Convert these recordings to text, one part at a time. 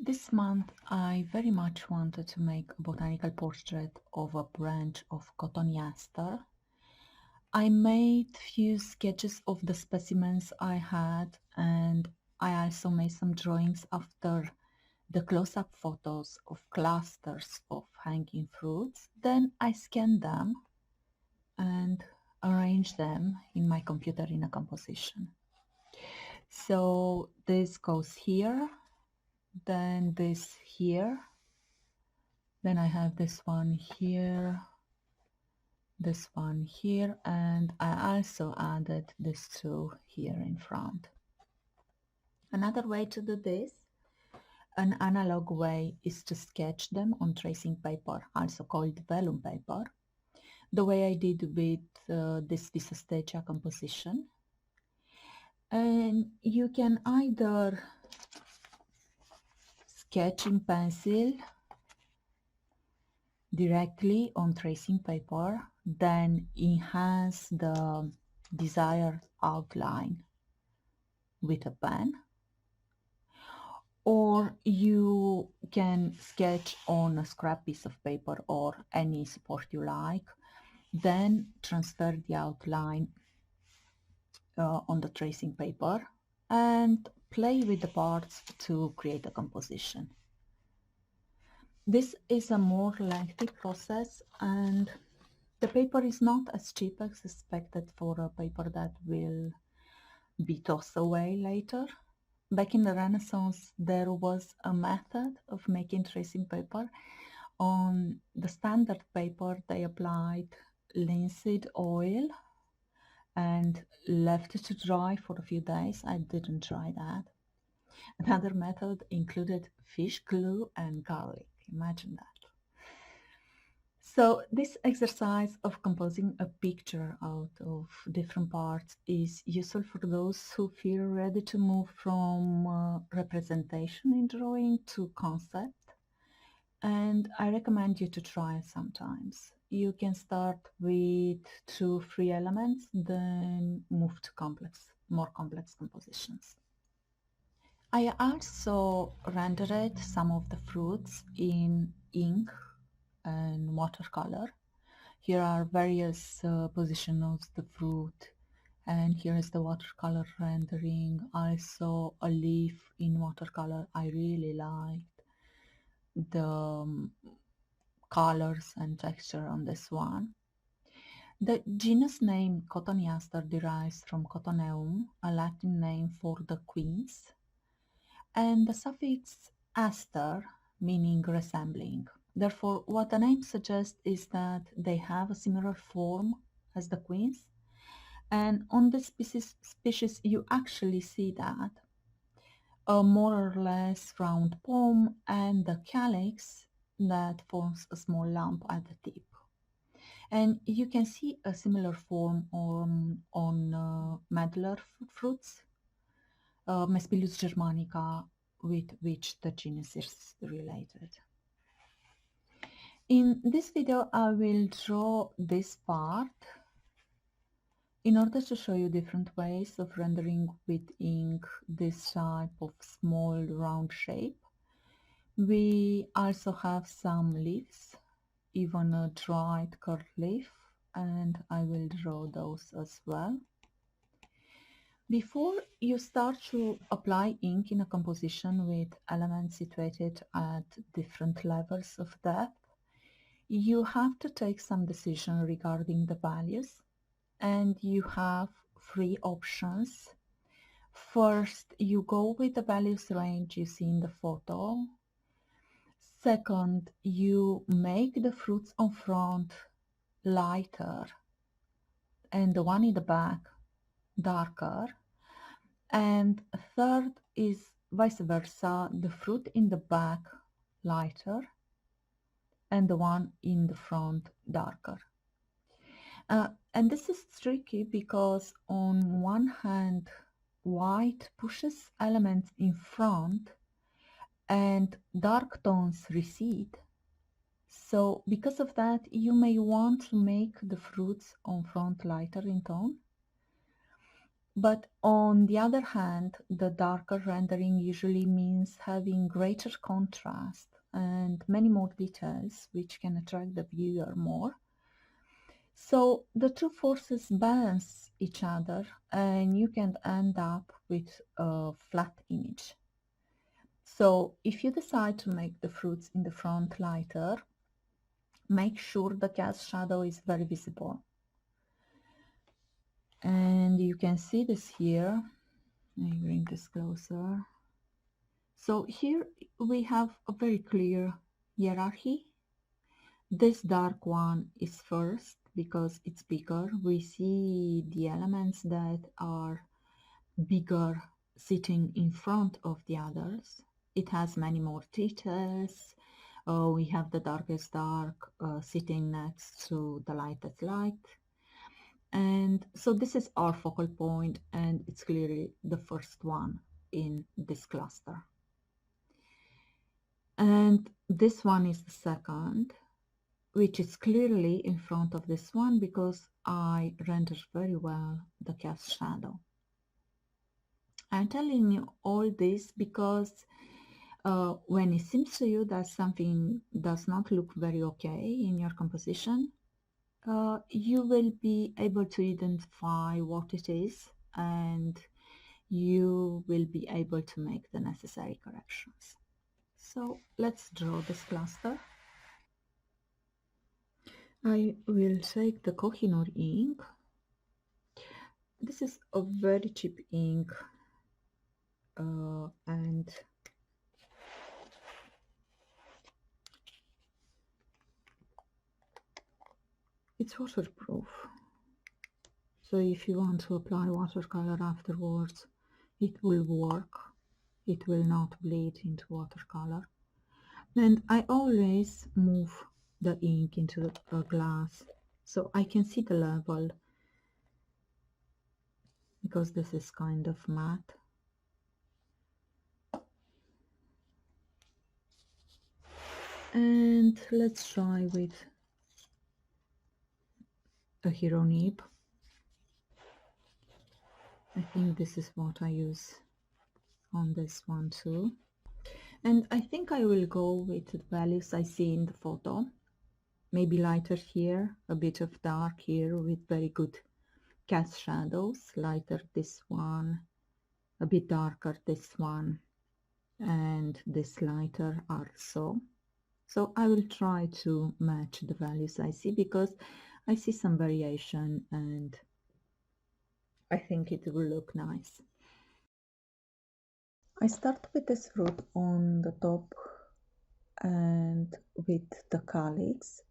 This month I very much wanted to make a botanical portrait of a branch of Cotoneaster. I made few sketches of the specimens I had, and I also made some drawings after the close-up photos of clusters of hanging fruits. Then I scanned them and arranged them in my computer in a composition. So this goes here, then this here, then I have this one here, this one here, and I also added this two here in front. Another way to do this, an analog way, is to sketch them on tracing paper, also called vellum paper, the way I did with this Visastecia composition. And you can either sketch in pencil directly on tracing paper, then enhance the desired outline with a pen, or you can sketch on a scrap piece of paper or any support you like, then transfer the outline on the tracing paper and play with the parts to create a composition. This is a more lengthy process, and the paper is not as cheap as expected for a paper that will be tossed away later. Back in the Renaissance, there was a method of making tracing paper. On the standard paper, they applied linseed oil and left it to dry for a few days. I didn't try that. Another method included fish glue and garlic. Imagine that. So this exercise of composing a picture out of different parts is useful for those who feel ready to move from representation in drawing to concept. And I recommend you to try it sometimes. You can start with 2-3 elements, then move to more complex compositions. I also rendered some of the fruits in ink and watercolor. Here are various positions of the fruit, and here is the watercolor rendering. I saw a leaf in watercolor. I really liked the colors and texture on this one. The genus name Cotoneaster derives from Cotoneum, a Latin name for the queens, and the suffix aster, meaning resembling. Therefore, what the name suggests is that they have a similar form as the queens, and on this species you actually see that a more or less round palm and the calyx that forms a small lump at the tip. And you can see a similar form on medlar fruits, Mespilus germanica, with which the genus is related. In this video, I will draw this part in order to show you different ways of rendering with ink this type of small round shape. We also have some leaves, even a dried curved leaf, and I will draw those as well. Before you start to apply ink in a composition with elements situated at different levels of depth, you have to take some decision regarding the values, and you have 3 options. First, you go with the values range you see in the photo. Second, you make the fruits on front lighter and the one in the back darker. And third is vice versa, the fruit in the back lighter and the one in the front darker. And this is tricky because on one hand, white pushes elements in front and dark tones recede. So because of that, you may want to make the fruits on front lighter in tone. But on the other hand, the darker rendering usually means having greater contrast and many more details, which can attract the viewer more. So the two forces balance each other and you can end up with a flat image. So if you decide to make the fruits in the front lighter, make sure the cast shadow is very visible. And you can see this here. Let me bring this closer. So here we have a very clear hierarchy. This dark one is first because it's bigger. We see the elements that are bigger sitting in front of the others. It has many more details. We have the darkest dark sitting next to the lightest light. And so this is our focal point, and it's clearly the first one in this cluster. And this one is the second, which is clearly in front of this one because I rendered very well the cast shadow. I'm telling you all this because when it seems to you that something does not look very okay in your composition, you will be able to identify what it is and you will be able to make the necessary corrections. So let's draw this cluster. I will take the Kohinoor ink. This is a very cheap ink and it's waterproof. So if you want to apply watercolor afterwards, it will work. It will not bleed into watercolor. And I always move the ink into a glass so I can see the level, because this is kind of matte. And let's try with a hero nib. I think this is what I use on this one too. And I think I will go with the values I see in the photo. Maybe lighter here, a bit of dark here with very good cast shadows. Lighter this one, a bit darker this one, and this lighter also. So I will try to match the values I see because I see some variation and I think it will look nice. I start with this fruit on the top and with the calyx.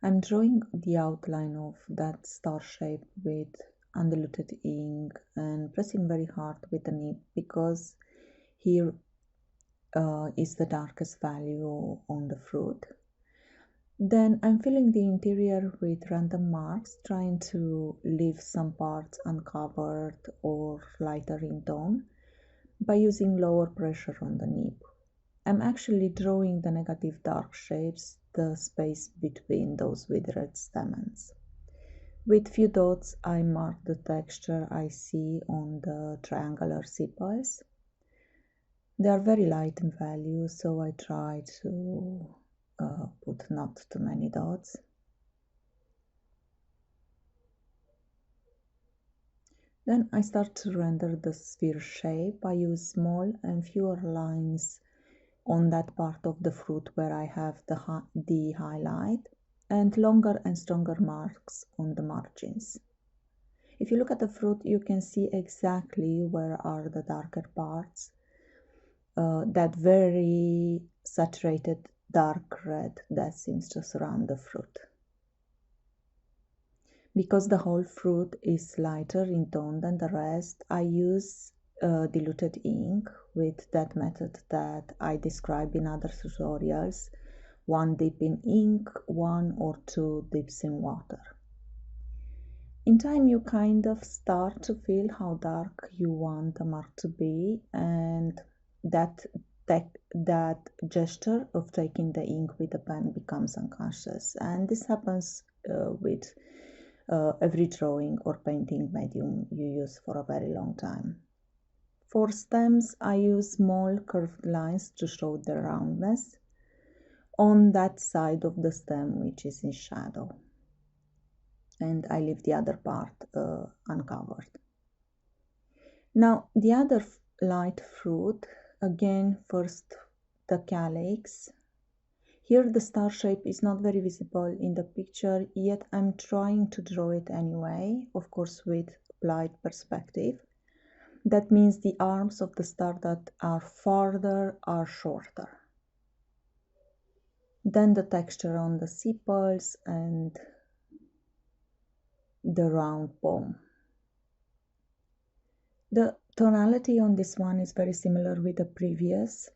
I'm drawing the outline of that star shape with undiluted ink and pressing very hard with the nib because here is the darkest value on the fruit. Then I'm filling the interior with random marks, trying to leave some parts uncovered or lighter in tone by using lower pressure on the nib. I'm actually drawing the negative dark shapes, the space between those withered stamens. With few dots, I mark the texture I see on the triangular sepals. They are very light in value, so I try to put not too many dots. Then I start to render the sphere shape. I use small and fewer lines on that part of the fruit where I have the highlight, and longer and stronger marks on the margins. If you look at the fruit, you can see exactly where are the darker parts. That very saturated dark red that seems to surround the fruit. Because the whole fruit is lighter in tone than the rest, I use diluted ink with that method that I describe in other tutorials. One dip in ink, 1 or 2 dips in water. In time you kind of start to feel how dark you want the mark to be, and that gesture of taking the ink with the pen becomes unconscious. And this happens with every drawing or painting medium you use for a very long time. For stems, I use small curved lines to show the roundness on that side of the stem which is in shadow, and I leave the other part uncovered. Now the other light fruit, again first the calyx. Here the star shape is not very visible in the picture, yet I'm trying to draw it anyway, of course with applied perspective. That means the arms of the star that are farther are shorter. Then the texture on the sepals and the round palm. The tonality on this one is very similar with the previous.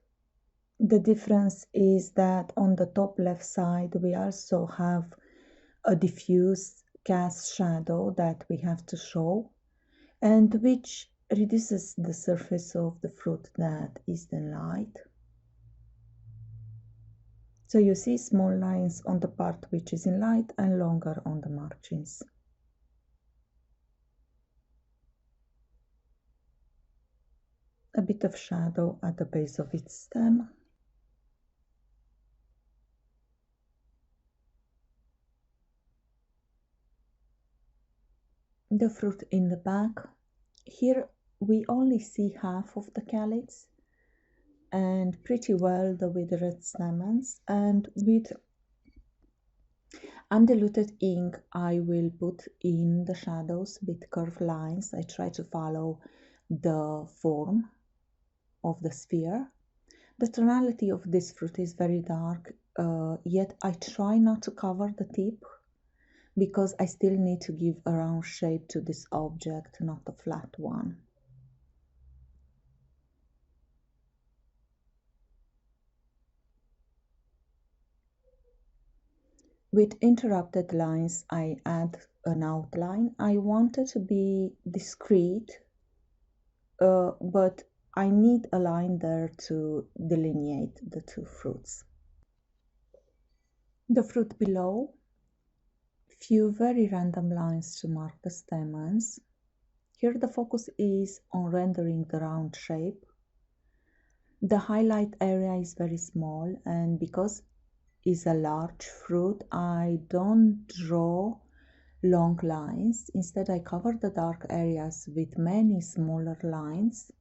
The difference is that on the top left side we also have a diffuse cast shadow that we have to show, and which reduces the surface of the fruit that is then light. So you see small lines on the part which is in light and longer on the margins. A bit of shadow at the base of its stem. The fruit in the back. Here we only see half of the calyx and pretty well the withered stamens, and with undiluted ink I will put in the shadows with curved lines. I try to follow the form of the sphere. The tonality of this fruit is very dark, yet I try not to cover the tip because I still need to give a round shape to this object, not a flat one. With interrupted lines, I add an outline. I wanted to be discreet, but I need a line there to delineate the two fruits. The fruit below, few very random lines to mark the stamens. Here the focus is on rendering the round shape. The highlight area is very small, and because is a large fruit, I don't draw long lines. Instead, I cover the dark areas with many smaller lines,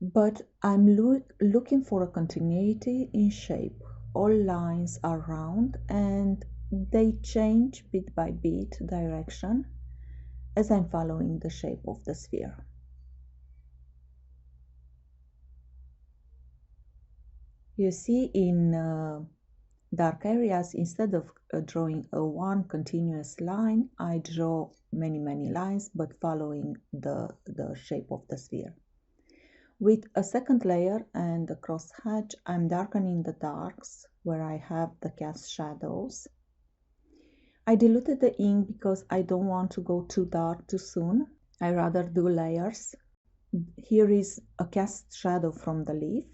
but I'm looking for a continuity in shape. All lines are round and they change bit by bit direction as I'm following the shape of the sphere. You see in dark areas, instead of drawing a one continuous line, I draw many lines, but following the shape of the sphere. With a second layer and a cross hatch, I'm darkening the darks where I have the cast shadows. I diluted the ink because I don't want to go too dark too soon. I rather do layers. Here is a cast shadow from the leaf,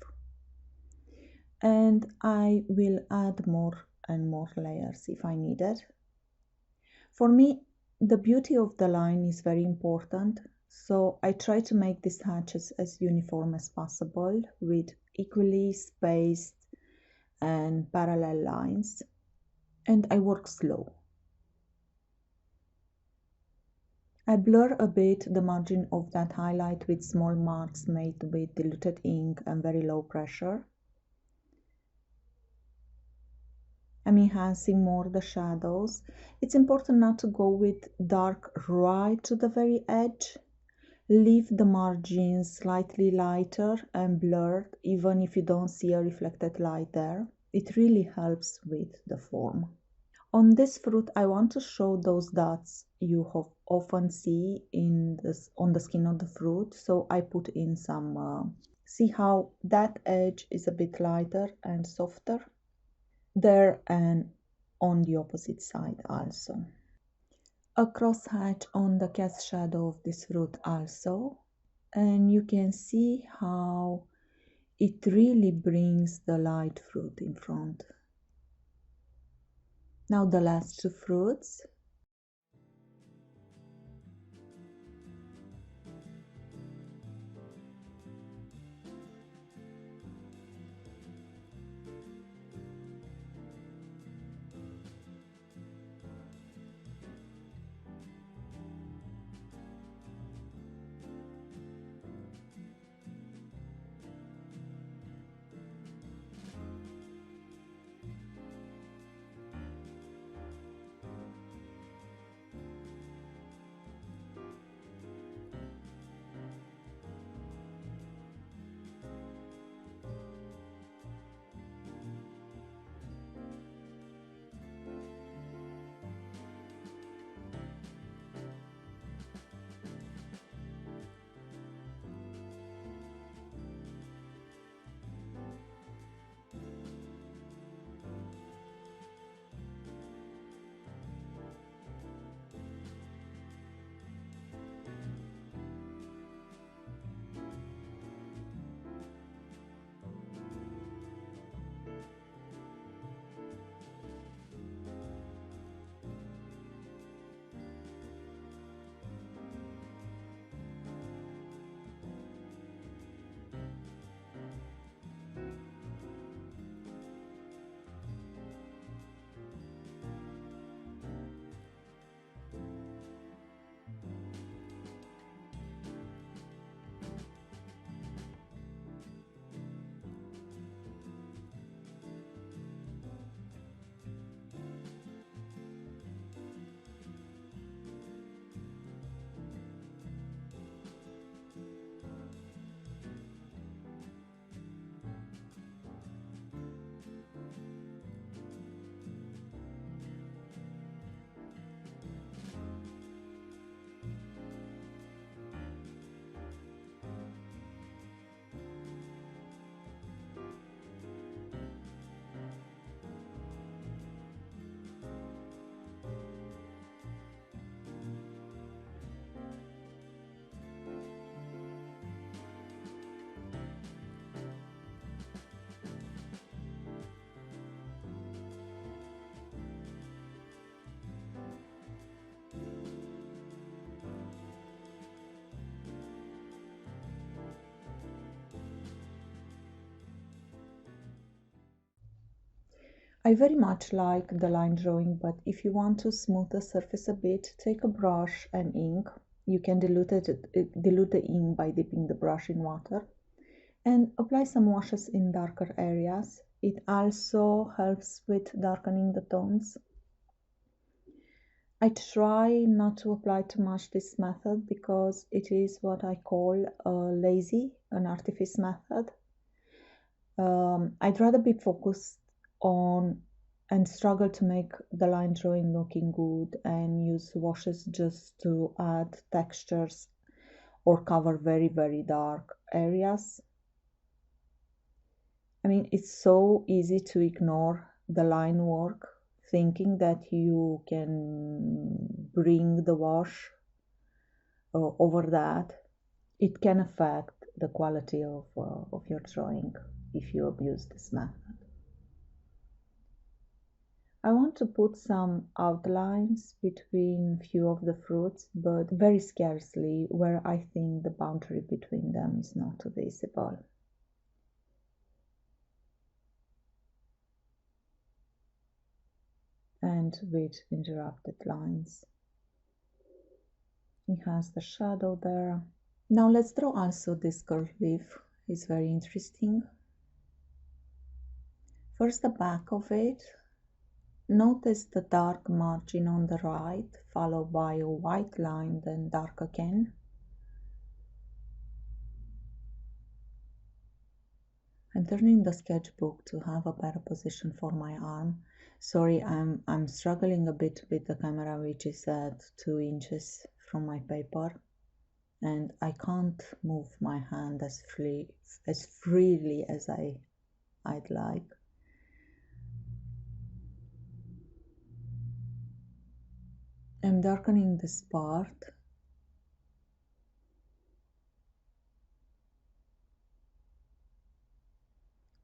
and I will add more and more layers if I need it. For me, the beauty of the line is very important, so I try to make these hatches as uniform as possible with equally spaced and parallel lines, and I work slow. I blur a bit the margin of that highlight with small marks made with diluted ink and very low pressure. I'm enhancing more the shadows. It's important not to go with dark right to the very edge. Leave the margins slightly lighter and blurred, even if you don't see a reflected light there. It really helps with the form. On this fruit, I want to show those dots you often see on the skin of the fruit, so I put in some, see how that edge is a bit lighter and softer there, and on the opposite side also. A cross hatch on the cast shadow of this fruit also, and you can see how it really brings the light fruit in front. Now the last two fruits. I very much like the line drawing, but if you want to smooth the surface a bit, take a brush and ink. You can dilute the ink by dipping the brush in water and apply some washes in darker areas. It also helps with darkening the tones. I try not to apply too much this method because it is what I call an artifice method. I'd rather be focused on and struggle to make the line drawing looking good and use washes just to add textures or cover very, very dark areas. I mean, it's so easy to ignore the line work, thinking that you can bring the wash over that. It can affect the quality of your drawing if you abuse this method. I want to put some outlines between few of the fruits, but very scarcely where I think the boundary between them is not visible. And with interrupted lines. It has the shadow there. Now let's draw also this curved leaf. It's very interesting. First the back of it. Notice the dark margin on the right, followed by a white line, then dark again. I'm turning the sketchbook to have a better position for my arm. Sorry, I'm struggling a bit with the camera, which is at 2 inches from my paper, and I can't move my hand as freely as I'd like. I'm darkening this part.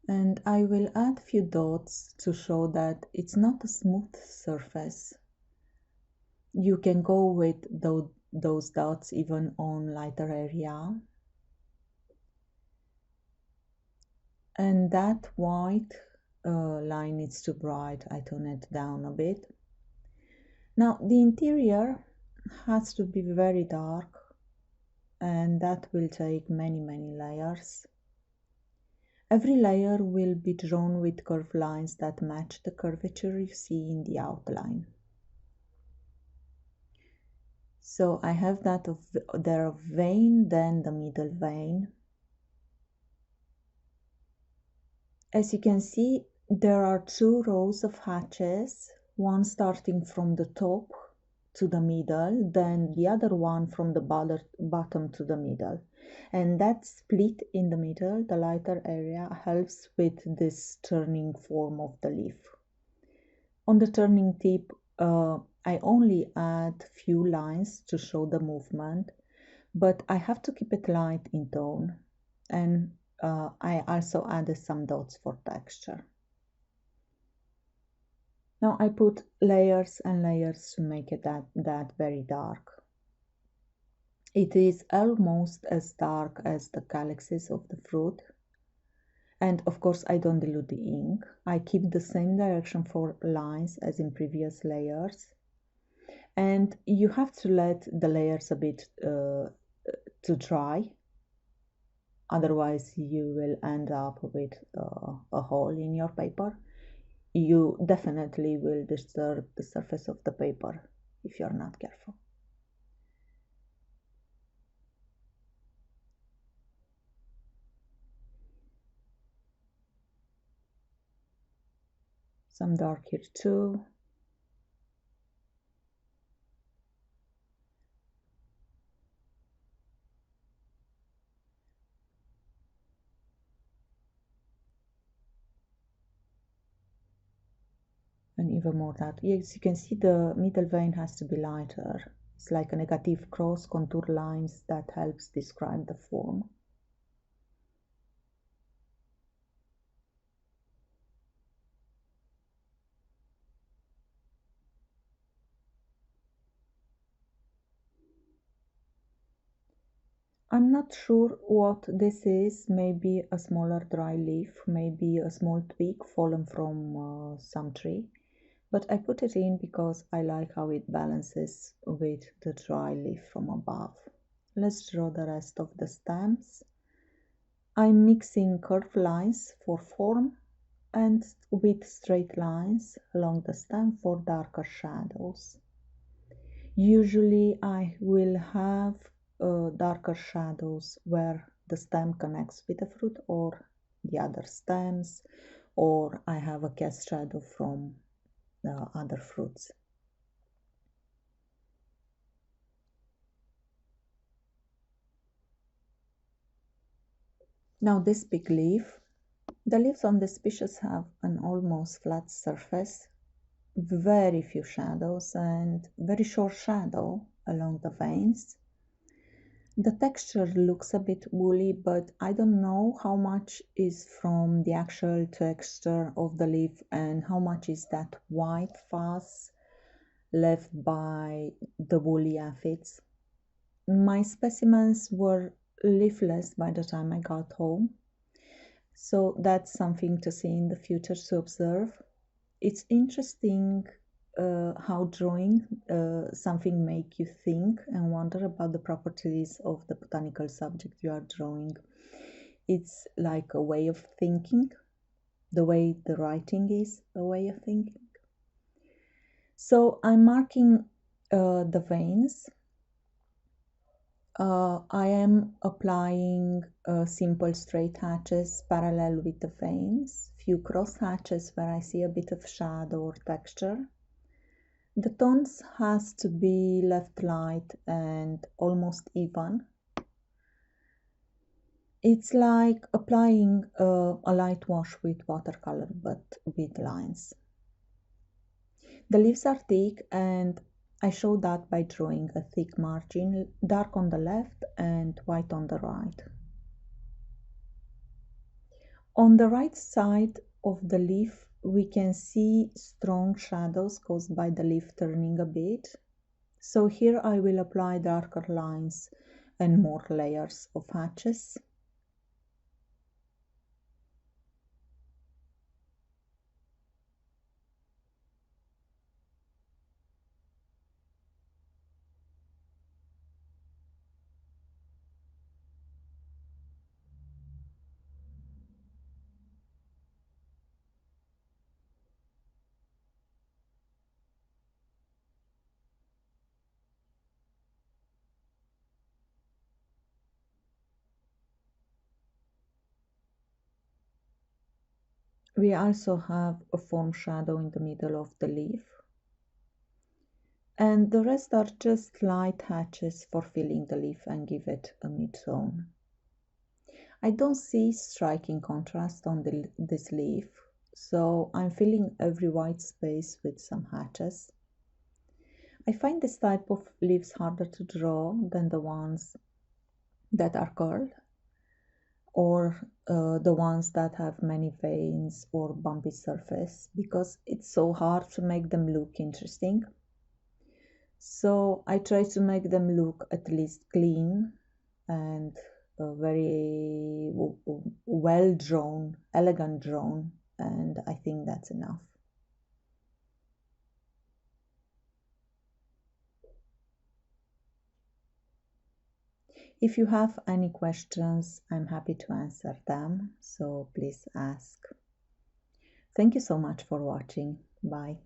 And I will add few dots to show that it's not a smooth surface. You can go with those dots even on lighter area. And that white line is too bright. I tone it down a bit. Now the interior has to be very dark, and that will take many layers. Every layer will be drawn with curved lines that match the curvature you see in the outline. So I have that there vein, then the middle vein. As you can see, there are 2 rows of hatches, one starting from the top to the middle, then the other one from the bottom to the middle. And that split in the middle, the lighter area, helps with this turning form of the leaf. On the turning tip, I only add few lines to show the movement, but I have to keep it light in tone, and I also added some dots for texture. Now I put layers and layers to make it that very dark. It is almost as dark as the calyxes of the fruit. And of course I don't dilute the ink. I keep the same direction for lines as in previous layers. And you have to let the layers a bit to dry. Otherwise you will end up with a hole in your paper. You definitely will disturb the surface of the paper if you're not careful. Some dark here too. And even more dark. Yes, you can see the middle vein has to be lighter. It's like a negative cross contour lines that helps describe the form. I'm not sure what this is, maybe a smaller dry leaf, maybe a small twig fallen from some tree, but I put it in because I like how it balances with the dry leaf from above. Let's draw the rest of the stems. I'm mixing curved lines for form and with straight lines along the stem for darker shadows. Usually I will have darker shadows where the stem connects with the fruit or the other stems, or I have a cast shadow from the other fruits. Now this big leaf, the leaves on this species have an almost flat surface, very few shadows and very short shadow along the veins. The texture looks a bit woolly, but I don't know how much is from the actual texture of the leaf and how much is that white fuzz left by the woolly aphids. My specimens were leafless by the time I got home, so that's something to see in the future to observe. It's interesting how drawing something make you think and wonder about the properties of the botanical subject you are drawing. It's like a way of thinking, the way the writing is a way of thinking. So I'm marking the veins. I am applying simple straight hatches parallel with the veins, few cross hatches where I see a bit of shadow or texture. The tones has to be left light and almost even. It's like applying a light wash with watercolor but with lines. The leaves are thick and I show that by drawing a thick margin, dark on the left and white on the right. On the right side of the leaf we can see strong shadows caused by the leaf turning a bit. So here I will apply darker lines and more layers of hatches. We also have a form shadow in the middle of the leaf. And the rest are just light hatches for filling the leaf and give it a mid-tone. I don't see striking contrast on this leaf, so I'm filling every white space with some hatches. I find this type of leaves harder to draw than the ones that are curled or the ones that have many veins or bumpy surface because it's so hard to make them look interesting. So I try to make them look at least clean and very well drawn, elegant drawn, and I think that's enough. If you have any questions, I'm happy to answer them, so please ask. Thank you so much for watching. Bye.